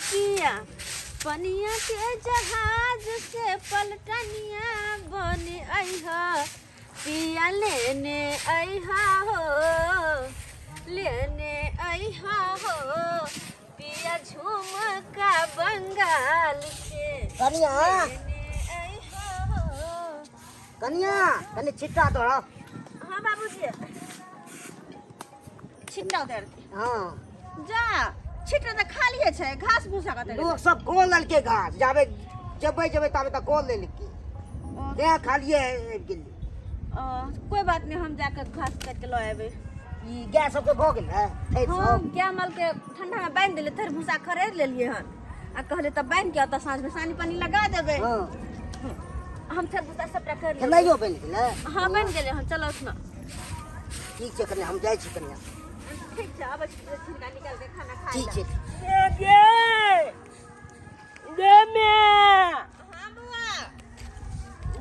पिया पनिया के जहाज से पलटनिया बने अइहा पिया लेने अइहा हो लेने अइहा हो पिया झुमका बंगाल के कनिया लेने अइहा हो। कनिया कने छिट्टा तो हाँ बाबूजी छिट्टा उतार हां जा छिट्टा तो खालिए छै घास भूसा का लोग सब कोल ललके घास जाबे जबे जबे तबे तक कोल ले लिखी ये खालिए गिल्ली कोई बात नहीं हम जाकर घास काट के लो आबे ई गैस सब के भ गेल है हम क्या मल के ठंडा में बांध देले थर भूसा खरीद लेलिए हन आ कहले तब बांध के त सांझ में सानी पानी लगा देबे हां हम थर भूसा सब कर के नहीं बन गेल हां बन गेले हन चलो सुनो ठीक छै कने हम जाय छी कनिया ठीक छै अब छिलका निकाल के खाना खा ठीक ले छै गे मैं हां बुआ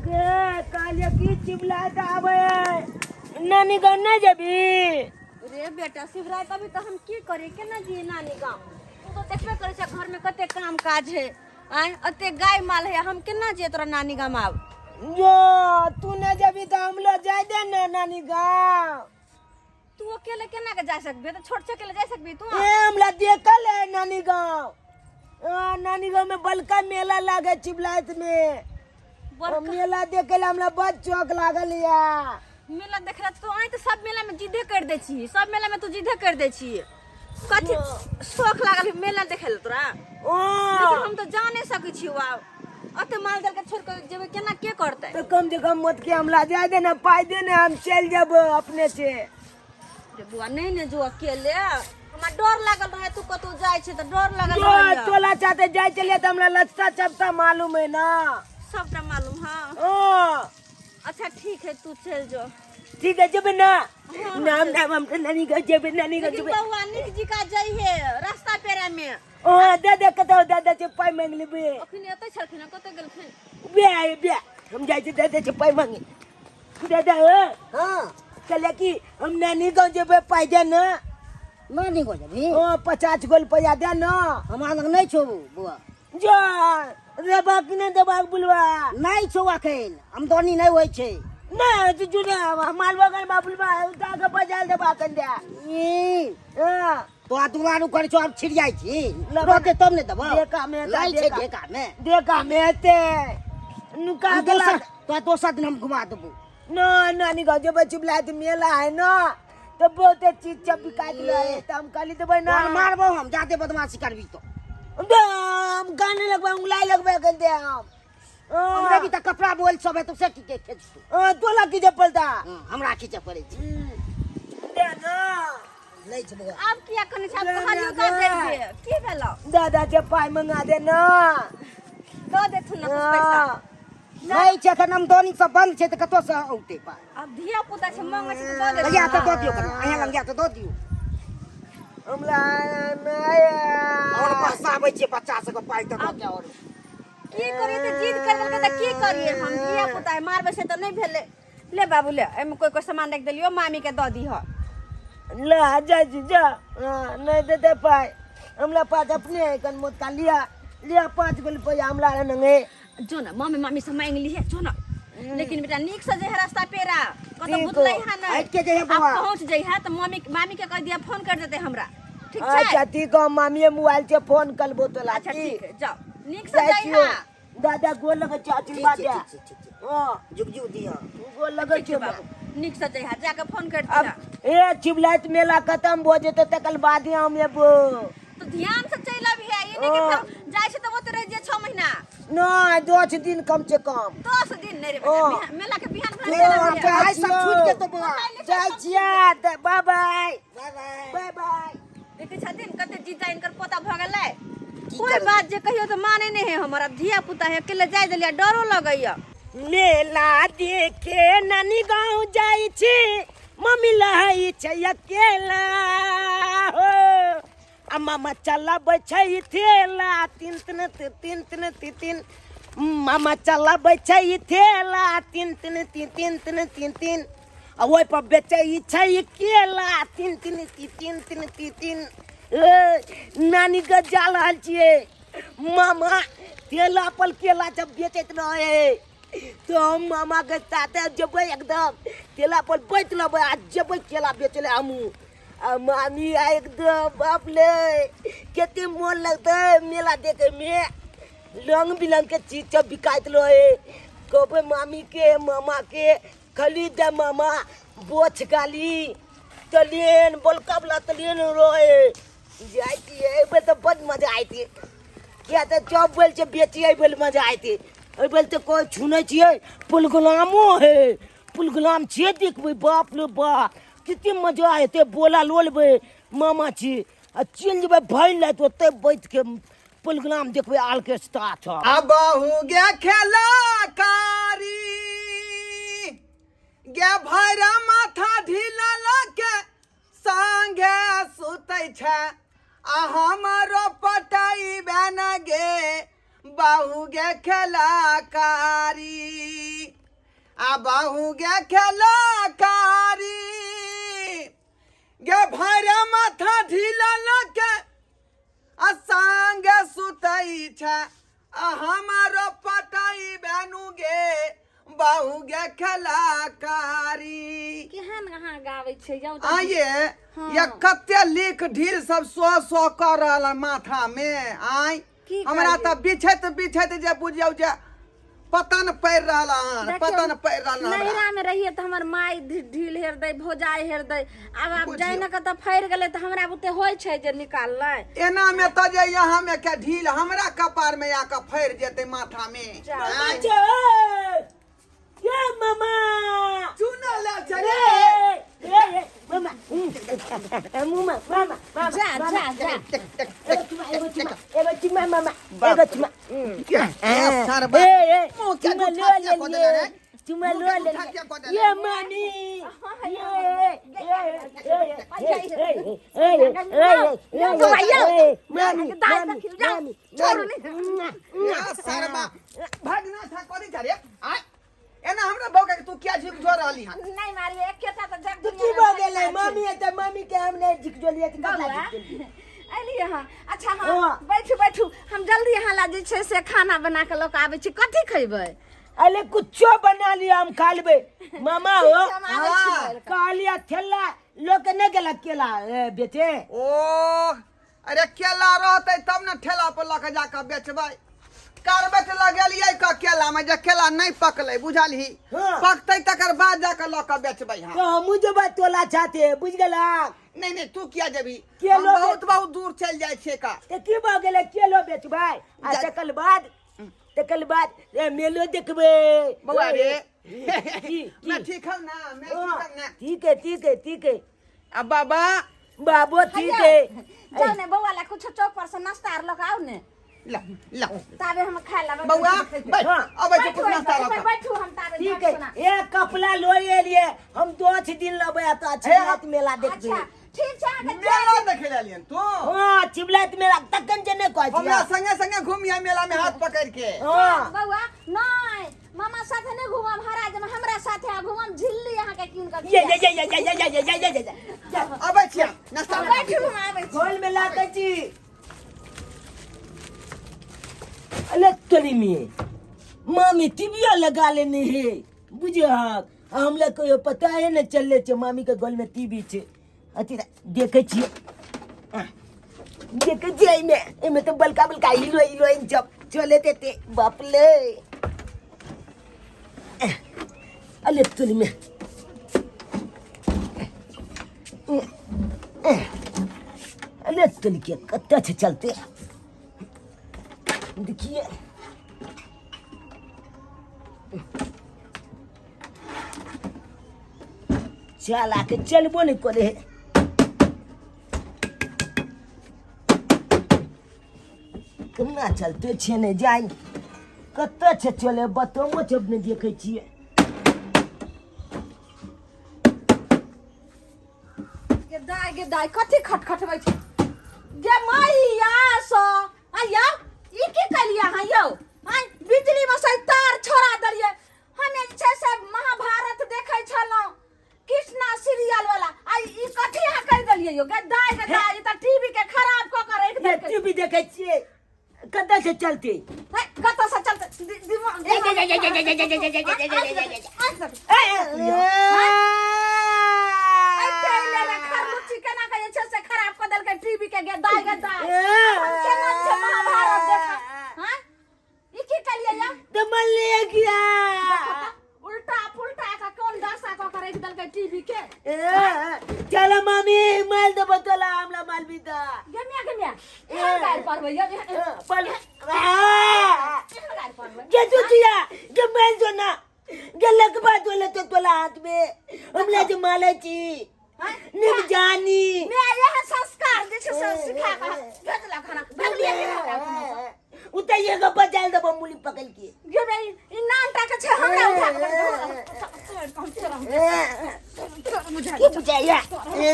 गे काले की चिबलात आवे नानी गाँव नहीं जबी रे बेटा शिवराय कभी तो हम की करे केना जी नानी गांव तू तो देखबे करे छै घर में कते काम काज है आय अते गाय माल है हम केना जे तोरा नानी गांव आब जो तू न जबी तो हम लोग जाए दे ना नानी गाँव तू अकेले केना के जा सकबे तो छोट अकेले जा सकबी तू ए हमला देखल है नानी गाँव नानी गाँव में बलका मेला लागे चिबलात में मेला देखे ला हमरा बड़ चौक लागल या मेला देखला तो आई तो सब मेला में जिद्दे कर दे छी सब मेला में तू जिद्दे कर दे छी कथि शौक लागल मेला देखे तोरा ओ लेकिन हम तो जा नहीं सकै छी वाव अते माल दल के छोड़ के जेबे केना के करते तो कम से कम मत के हमला जाए दे ना पाई दे ना हम चल जब अपने से रे बुआ नहीं ने जो अकेले हमरा डर लागल रहे तू कतौ जाय छै त डर लागल जो रहे तोला चाहते जाए चलिए तो हमरा लचता चपता मालूम है ना सबटा मालूम हां ओ अच्छा ठीक है तू चल जो ठीक है जब ना नाम नाम हम नानी का जब नानी का लेकिन जब बउआ निक जी का जाई है रास्ता पेरा में ओ दादा कतो दादा से पाई मांग लेबे अखनी एतै छलखिन कतै गेलखिन बे हम जाए दादा से पाई मांगे दादा हां कहले कि हम नानी गाँव जेबे पाई दे ना नानी को जबी ओ 50 गोल रुपया दे ना हमरा लग नहीं छौ बुआ जो देबा कि नहीं देबा बुलवा नहीं छौ अखन आमदनी नहीं होय छै ना तू जुड़ा माल बगल में बुलवा उठा के बजाल देबा कन दे ई हां तो दुलारू कर छौ अब छिड़ जाय छी रोते तब ने देबो देखा में लाई छै देखा में ते नुका गला तो दोसर दिन हम घुमा देबो ना नानी गाँव जब चिबलात मेला है ना तो बहुत चीज सब बिका दिया है तो हम काली देबे ना और मारबो हम जाते बदमाशी करबी तो हम गाने लगबे उंगलाई लगबे कर दे हम हमरा भी त कपड़ा बोल सब है तो से की खेच तोला की चप्पल था हमरा खींचे पड़े छै दे ना नहीं छै बुआ अब किया कने छाप कहलियो का दे की भेलो दादा से पाई मंगा दे ना दो दे थुन कुछ पैसा नहीं छै त आमदनी सब बंद छै त कतो से औते पा अब धिया पुता से मांगे छै तो दो दे भैया तो दो दियो कने अहाँ लंग तो दो दियो हमला और पास आबै छै बच्चा सब के पाई त दो के और की करी त जिद कर देलके त की करिए हम धिया पुता है मारबे से त नहीं भेले ले बाबू ले एमे कोई सामान रख देलियो मामी के द दी ह ला जा जा नहीं देते पाई हमला पास अपने कन मत का लिया 5 गोल रुपया हमला नंगे जो ना मम्मी मामी से मांग ली है जो ना लेकिन बेटा निक से जे है रास्ता पेरा कतो ठीक बुतलै हो। है ना हट के जइहे अब बउआ। पहुंच जई है त मम्मी मामी के कह दिया फोन कर देते हमरा ठीक छै अच्छा ठीक है मामी मोबाइल से फोन करबो तो अच्छा लाठी ठीक है जाओ निक से जाई है दादा गोल लगे चाची ठीक बात छै है ठीक छै ठीक छै हां जुग जुग दिया गोल लगे ठीक है बाबू निक से जाई है जाके फोन कर अब दिया ए चिबलात मेला खत्म हो जेते तकल बाद ही हम एबो तो ध्यान से चल भी है ये नहीं कि फिर जाय छै त वो रह जे 6 महीना ना 10 दिन कम से कम 10 दिन नहीं रे ओ। बेटा मेला के बिहान ले भर और के आई सब छूट के तो बुआ जय छिया bye bye bye bye bye bye देखे छथिन कते डिजाइन कर पोता भ गेलै की कोई करबै? बात जे कहियो तो माने नहीं है हमारा धिया पुता है अकेले जाय देलिया डरो लगैया मेला देखे नानी गाँव जाई छी मम्मी लहाई छै अकेला हो आ मामा चला छै थेला तीन तीन मामा चला छै थेला तीन आ ओइ पर बेचै छै केला तीन नानी के जा रहल छियै मामा तेला पल केला जब बेचत रहे तो हम मामा के साथ जब एकदम तेला पर बैठ लब आज जब केला बेचले हमू मामी एकदम बाप ले केते मन लगता है मेला देखे में रंग बिरंग के चीज सब बिकाइत रहे कबे मामी के मामा के खरीद मामा बोछ गाली तलियन बोलकाबला तलियन रहे जाती है तो बहुत मजा आई थी क्या तो चौप बोल से बेची बोल मजा आई थी बोल तो कोई छूने चाहिए पुलगुलामो है पुलगुलाम छे देखबे बाप रे बाप कितनी मजा आए थे बोला लोलबे मामा छी आ चल जबे भइल ले तो ते बैठ के पुलगुलाम देखबे आल के साथ अब हो गया खेला कारी गे भैरा माथा ढीला लके संगे सुतै छै आ हमरो पटाई बन गे बाहु गे खेला कारी आ बाहु गे खेला कारी गे भैरा माथा ढीला लके आ संगे सुतै छै आ हमारो पटाई बनु गे बाहु गे कलाकारी केहन कहाँ गावे छै जाऊ आये ये कते लिख ढील सब सो कर रहल माथा में आय हमरा त बिछैत जे बुझियौ जे पतन पड़ रहल हन पतन पड़ रहल नैरा में रहिए त हमर माई ढील हेर दे भोजाई हेर दे अब जाइन के त फैर गेले त हमरा बुते होय छै जे निकाललै एना में त जे यहाँ में के ढील हमरा कपार में आके फैर जेते माथा में ये मामा चुना ले चले मामा मामा जा एगो चिमा मामा एगो चिमा चुमा लो ले ये मानी भागना था कोनी करे आ एना हमरा बौका के तू क्या झिक जो रहली हन नहीं मारी एक केता त जग की भ गेलै मम्मी त मम्मी के हमने झिक जोलिए त कतला झिक जोलिए अलिए हां अच्छा हां बैठू हम जल्दी यहाँ ला जे छै से खाना बना के लोक आबै छी कथि खइबै अले कुछो बना लिया हम खा लेबे मामा हो कालिया थेला लोग ने गेला केला बेटे ओ अरे केला रहते तब न ठेला पर लक जाके बेचबै कारबेट लगेलिए क केला में जे केला नहीं पकले बुझलही पकतै तकर बाद जाके लक बेचबै हां तो हमु जब तोला चाहते बुझ गेला नहीं तू किया जेबी केलो बहुत दूर चल जाय छे का ते की भ गेले केलो बेचबै आ तकल बाद मेलो देखबे बउआ रे मैं ठीक हूं ना मैं ठीक हूं ना ठीक है अब बाबू ठीक है जाओ ने बउआ ला कुछ चौक पर से नाश्ता आर लोग आओ ने ला ताबे हम खा लेबै बउआ बैठ अब कुछ नाश्ता ला बैठू हम ताबे ठीक है ए कपला लोए लिए हम 2 दिन लेबै त अच्छा मेला देखबे अच्छा ठीक छै आके मेला देखे लेलियन तू हां चिबलात मेला तकन जे ने कहै हमरा संगे घूमिया मेला में हाथ पकड़ के हां बउआ नहीं मामा साथे ने घुमम महाराज में हमरा साथे आ घुमम झिल्ली यहां के किन कर ये अबै छिया नाश्ता बैठू हम आबै छी खोल में लाकै छी अले तोरी में मामी टीविया लगा लेने है बुझे हमला कोई पता है न चलले छ मामी के गोल में टीवी छ अति देखे छी देखे छी में तो बलका हिलो जब चले ते बाप ले अले तोरी में अले तोरी के कत्ता छ चलते देखिए चल आके चलबो नहीं करे केना चलते छे ने जाई कत्ता छे चले बतमो जब ने देखे छिए गे दाई कथि खटखटबै छै गे मैया सो आया ई की कलिया हां यौ हां बिजली में से तार छोड़ा दलिए हमे छै से महाभारत देखै छलौ कृष्णा सीरियल वाला आई ई कथि आ कर दलिए यो गे दाई त टीवी के खराब क के रख दे टीवी देखे छिए कदा से चलते कत से चलते दिमाग खरबूची केना कहे छै से खराब कर देल के टीवी के दाई केना छै महाभारत देखा हां ई की कलिए या तो मन ले गया उल्टा पुल्टा का कौन दशा को करे देल के टीवी के चलो मामी माल दे बतला हमला माल भी दा गमिया ए गाय पर भैया पल गाय पर के जुतिया के माल जो ना गलक बात वाले तो तोला हाथ में हमला जो मालाची निम जानी मैं यह संस्कार दे छै सिखा का भेजला खाना भेजलिए उता ये का बचाल दे बमुली पकड़ के गे भाई इ नानटा के छै हमरा उठा के बुझाया जा हे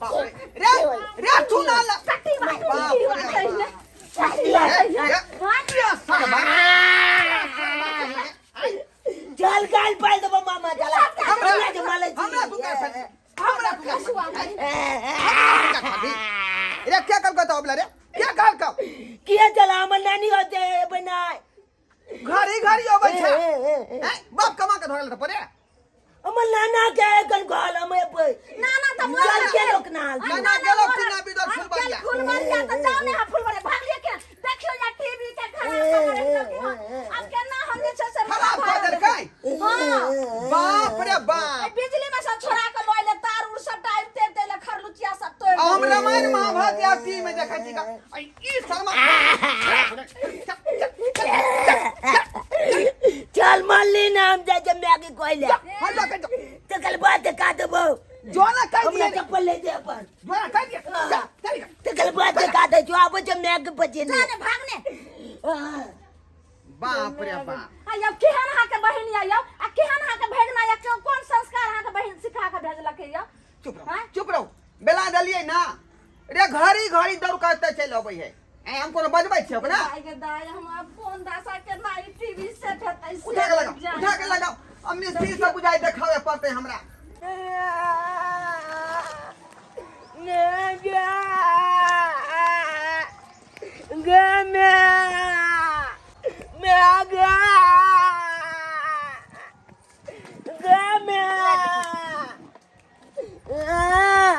बाप रे तू ना ला कट्टी मार चल गाल पाल दे मामा चला हमरा जो मालाची हमरा तू रे क्या कर कहता अबला रे क्या कर का किया चला हमर नानी होते बनाए घरी होबै छै हैं बाप कमा के धरल त परे हमर नाना के कन कहल हमें पे नाना त चल के लोक नाल नाना गेलो किना बिदर फुलबरिया फुलबरिया त जाओ ने फुलबरिया भागिए के देखियो या टीवी के खराब करे अब केना हम जे छै से खराब कर देल kai हां बाप रे बाप बिजली में से छोड़ा के लइले तार उड़ सब टाइप ते ले खरलुचिया सब तोड़ हम रामायण महाभारत या टीवी में देखै छी का ई शर्मा चल मल्ली नाम जा के मैगी कोइले हम जा के तो कल बात का देबो जो ना कह हमरा दिए चप्पल ले दे अपन जो ना कह दिए जा चल तो कल बात का दे जो आबो जो मैगी बचे ने जाने भागने बाप रे बाप आयो केहन हा के बहिन आयो आ केहन हा के भेगना या कौन संस्कार हा के बहिन सिखा के भेजलक या चुप रहो बेला दलिए ना रे घड़ी दौड़ करते चल अबै है ए हम कोनो बजबै छी ओकरा दाई के दाई हम अब फोन दासा के नाई टीवी सेट हेतै उठा के लगाओ अब मिस्त्री सब बुझाई देखावे पड़ते हमरा ने गा मैं आ गया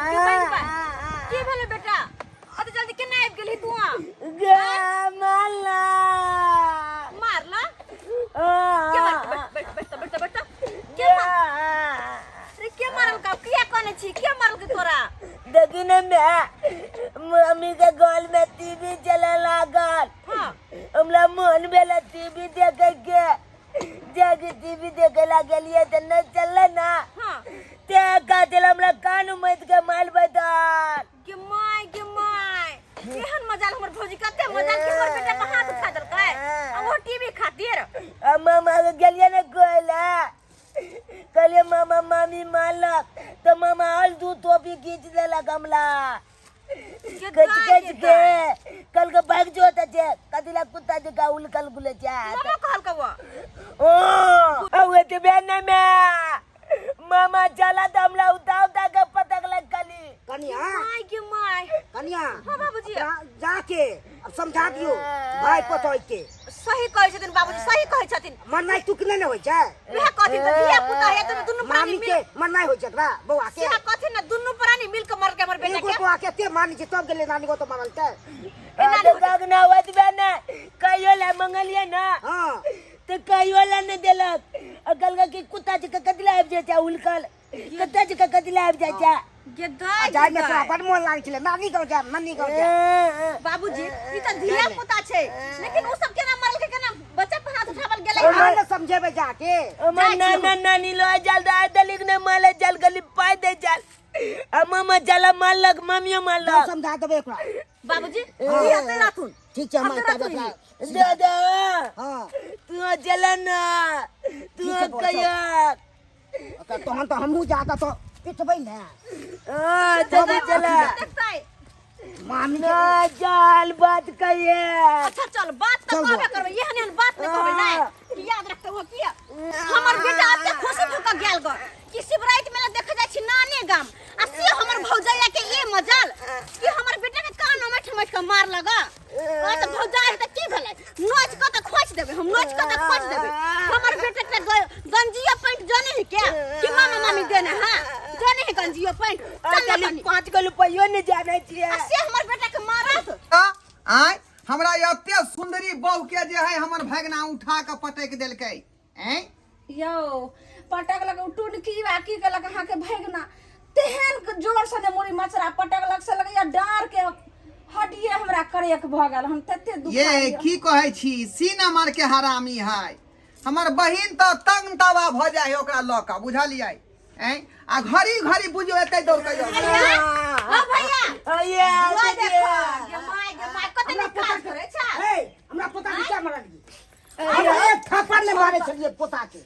की भेले बेटा अत जल्दी केना आबि गेली तू मारला मारला के बेटा के रे के मारल का किया कोने छी के मारल के तोरा देखी ना मम्मी के गल में टीवी चले लागल हां हमला मन भेला टीवी देखे के जाके टीवी देखे लागलिए त न चलले ना हां ते का दिल हमरा कान मत के माल बदल के माय केहन मजाल हमर भौजी कते मजाल के हमर बेटा पे हाथ उठा देलकै आ वो टीवी खातिर मामा के गेलिए ने कहला कहले मामा मामी मालक तो मामा हल दू टोपी खींच देलक हमला कच के कल के भाग जो होता छे कदिला कुत्ता जका उलकल गुले छे मामा कहल कवा ओ अवे ते बेन में मामा चला त हमला उता के पटक लग गली कन्या माय कन्या हां बाबूजी जाके अब समझा दियो भाई पतोय के सही कहै छथिन बाबूजी सही कहै छथिन मरनाई तुकने न होय छै वह कथि त धिया पुता है त दुनु प्राणी मामी मिल के मरनाई होय छै बा बौआ के से कथि न दुनु प्राणी मिल के मर के हमर बेटा एगो के बौआ के ते मानी छै तब गेले नानी को तो मारल छै तो गगना वत बेन कहियो ला मंगलिए ना हां तो कहियो ला न देलक अगल के कुत्ता जका कदिला आबि जाय छै उलकल कुत्ता जका कदिला आबि जाय छै गे दाई जाय में तोरा बड़ मोन लाग छले नानी गांव जा नानी गांव जा बाबूजी ई त धिया पुता छै लेकिन उ सब केना मरल के केना बच्चा पर हाथ उठावल गेलै हमरा न समझेबे जाके हमर नाना नानी लो जल दा दलिक ने माले जल गली पाय दे जल मामा जला मालक मम्मियो मालक समझा देबे एकरा बाबूजी ई हते राथुन ठीक छै हम तब दादा हां तू जलन तू कया तहन तो हमहू जाता तो पिटबै ने चला चला देखतै मामी ना जाल बात कहिए अच्छा चल बात तो कहबे करबै एहन बात न कहबै नै याद रखते हो किया हमर बेटा अते खुशी भूका गेल ग कि शिवरात में देख जाय छी नाने गाम आ से हमर भौजैया के ए मजाल कि हमर बेटा के कान में ठमट के मार लगा का त भौजा है त की भेलै नोच के त खोच देबे हम नोच के त खोच देबे हमर बेटा के गंजिया पैंट जाने है क्या कि मामा मामी देने हां जाने है गंजिया पैंट चल 5 गो रुपया नहीं जाने छिए से हमर बेटा के मारत आय हमरा एते सुंदरी बहू के जे है हमर भगना उठा के पटक देलकै हैं यो पटक लग टूट की बाकी के लग हां के भगना तेहन जोर से जे मोरी मचरा पटक लग से लग या डार के हड्डिए हमरा करे के भ गेल हम तते दुखा ये की कहै छी सीना मार के हरामी है हमर बहिन तो तंग तवा भ जाय ओकरा ल के बुझलियै हैं आ घड़ी घड़ी बुझियो एतै दौड़ के हां भैया अये वो देखो ये माय कते निकाल करे छ हमरा पोता के क्या मारल अरे थप्पड़ ले मारे छलिए पोता के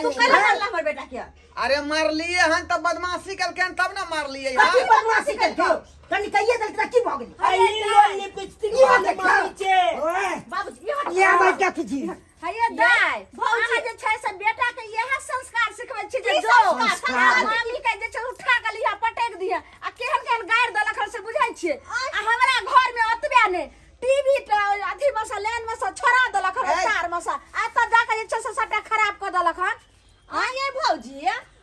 तू पहले मारला हमर बेटा के अरे मार लिए हन त बदमाशी कलकन तब ना मार लिए कथी यार बदमाशी करके कनी कहिए दल की भ गेली आई लिपस्टिक मार छे ओए बाबूजी ये भाई क्या तुझी हैया दाय भौजी जे छै से बेटा के यह संस्कार सिखबै छी जे जो मामी के जे छै उठा के लिया पटक दिया आ केहन केहन गायर दलक से बुझाइ छियै आ हमरा घर में ओतबे ने टीवी अथी में से लेन में से छोड़ा दलक है तार में से आ त जाके जे छै से सटा खराब कर दलक हन आ ये भौजी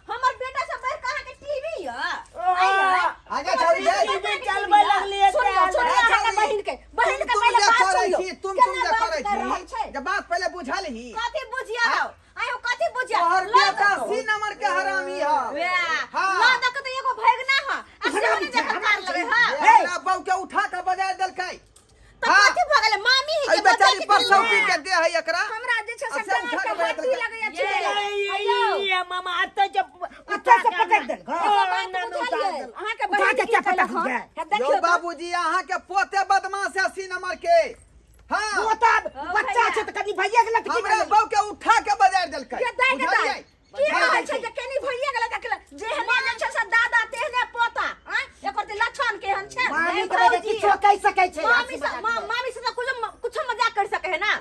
हमर बेटा से बैठ कहां के टीवी आगे छोड़ी टीवी चलबे लगलिए सुनियो बहिन के पहले बात सुनियो तुम जे करै छी जब बात पहले बुझल ही कथी बुझिया आयो कथी बुझिया तोहर बेटा सी नंबर के हरामी है हां ला देख त एगो भगना ह आ सेहने जे कार लगे हां हमरा बहू के उठा के बजा देलकै त कथी भ गेलै मामी ही आई के बेचारी परसौती के दे है एकरा हमरा जे छै से डांट के हड्डी लगैया छै ये मामा आता जब अच्छा से पटक देल अहाँ के बहिन के क्या पटक देखियो यो बाबूजी अहाँ के पोते बदमाश है सी नंबर के हां पोता बच्चा छै त कनी भैया के लटकी हमरा बहू के उठा के बजा देलकै के दाई के दाई की कहै छै जे केनी भइए गेलै देखल जेहने जे छै से दादा तेहने पोता हैं एकर त लक्षण केहन छै मामी के किछो कह सकै छै मामी से कुछ मजाक कर सके है ना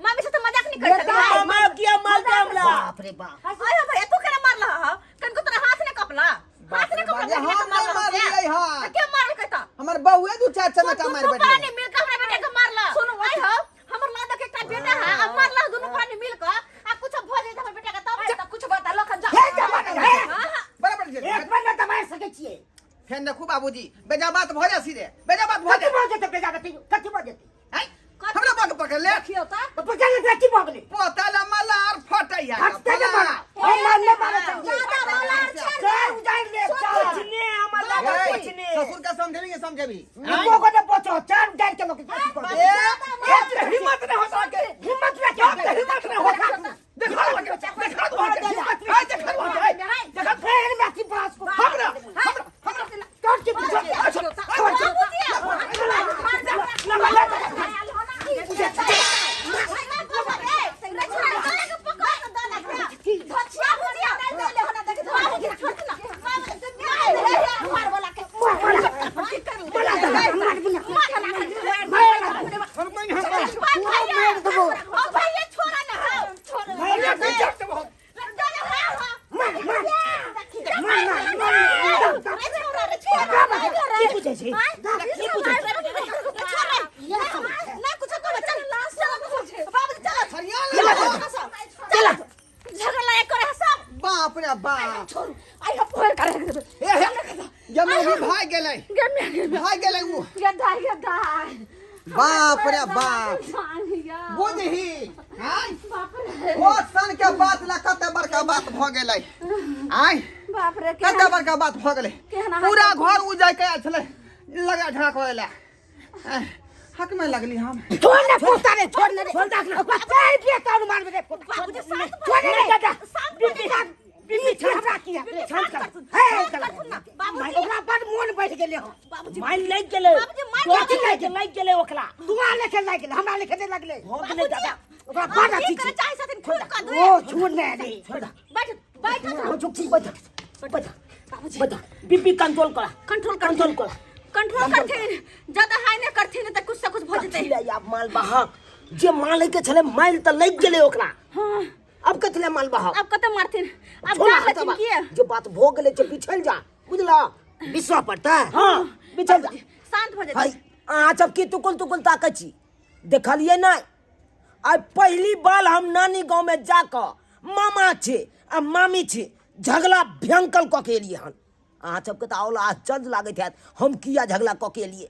मामी से तो मजाक नहीं कर सके है मामा किया मार दे हमरा बाप रे बाप आयो भैया तू केना मारला ह कन को तोरा हाथ ने कपला हाथ ने कपला हम नहीं मार लियै हां के मारल कहता हमर बहूए दू चार चमटा मार बैठ पानी मिल के हमरा बेटा के मारला सुन आई हो हमर लादा के एकटा बेटा है आ मारला दोनों पानी मिल के आ कुछ भ जाए हमर बेटा के तब कुछ बता लखन जा बराबर जे एक बार न दबाइ सकै छियै फेन देखू बाबूजी बेजा बात भ जासी रे बेजा बात भ कथी जा भ जेतै बेजा बेटी कथी भ जेतै हैं हमरा बात पकड़ ले देखियो ता तो पकड़ ले की भ गेलै पोताला मलार फटै है हफ्ते के मारा हम मारने मारे ज्यादा मलार छे उजाड़ ले कुछ ने हमर दादा कुछ ने ससुर के समझेबी को को ने पछो चार गाड़ के लोग कथी कर हिम्मत न हो सके हिम्मत न क्या हिम्मत न हो सके देखा देखा फेर में की पास को हमरा काट के पीछे बाप रे बाप आई हो फोर करे जमे भाग गेलै भाग गेलै वो गदा बाप रे बाप बुझही हैं ओ सन के बात ला कते बड़का बात भ गेलै आय बाप रे कते बड़का बात भ गेलै पूरा घर उजाय के आयल छलै लगा ढाकवेला हक में लगली हम छोड़ ना पोता रे छोड़ ना छोड़ ना पैर पे कान मार दे बाबूजी छोड़ ना दादा बिल्ली हमरा किया छोड़ कर बाबूजी ओकरा बड मन बैठ गेले हो बाबूजी माइल लग गेले बाबूजी मार लग गेले ओकरा दुआ लेके लाग गेले हमरा लेके नहीं लगले हो गेले दादा ओकरा बड अच्छी करे चाहे सतिन खूब कर दे ओ छोड़ ना रे छोड़ बैठ बैठ ओ चुप छी बैठ बैठ बाबूजी बता बीपी कंट्रोल करा कंट्रोल करथिन ज्यादा हाई ने करथिन त कुछ से कुछ भ जते ले आप माल बहाक जे माल के छले माइल त लग गेले ओकरा हां अब कतले माल बहाक अब कते मारथिन अब जा हथिन किए जो बात भो गेले जे बिछल जा बुझला विश्वा पड़ता है हां बिछल जा शांत हो हाय जाए। अहाँ सब की तुकुल ताकै छी देखलिए नहीं आई पहली बार हम नानी गांव में जाकर मामा छे आ मामी छे झगड़ा भयंकर क के लिए हन अहाँ सबके तो और आश्चर्य लागत है हम किया झगड़ा क के लिए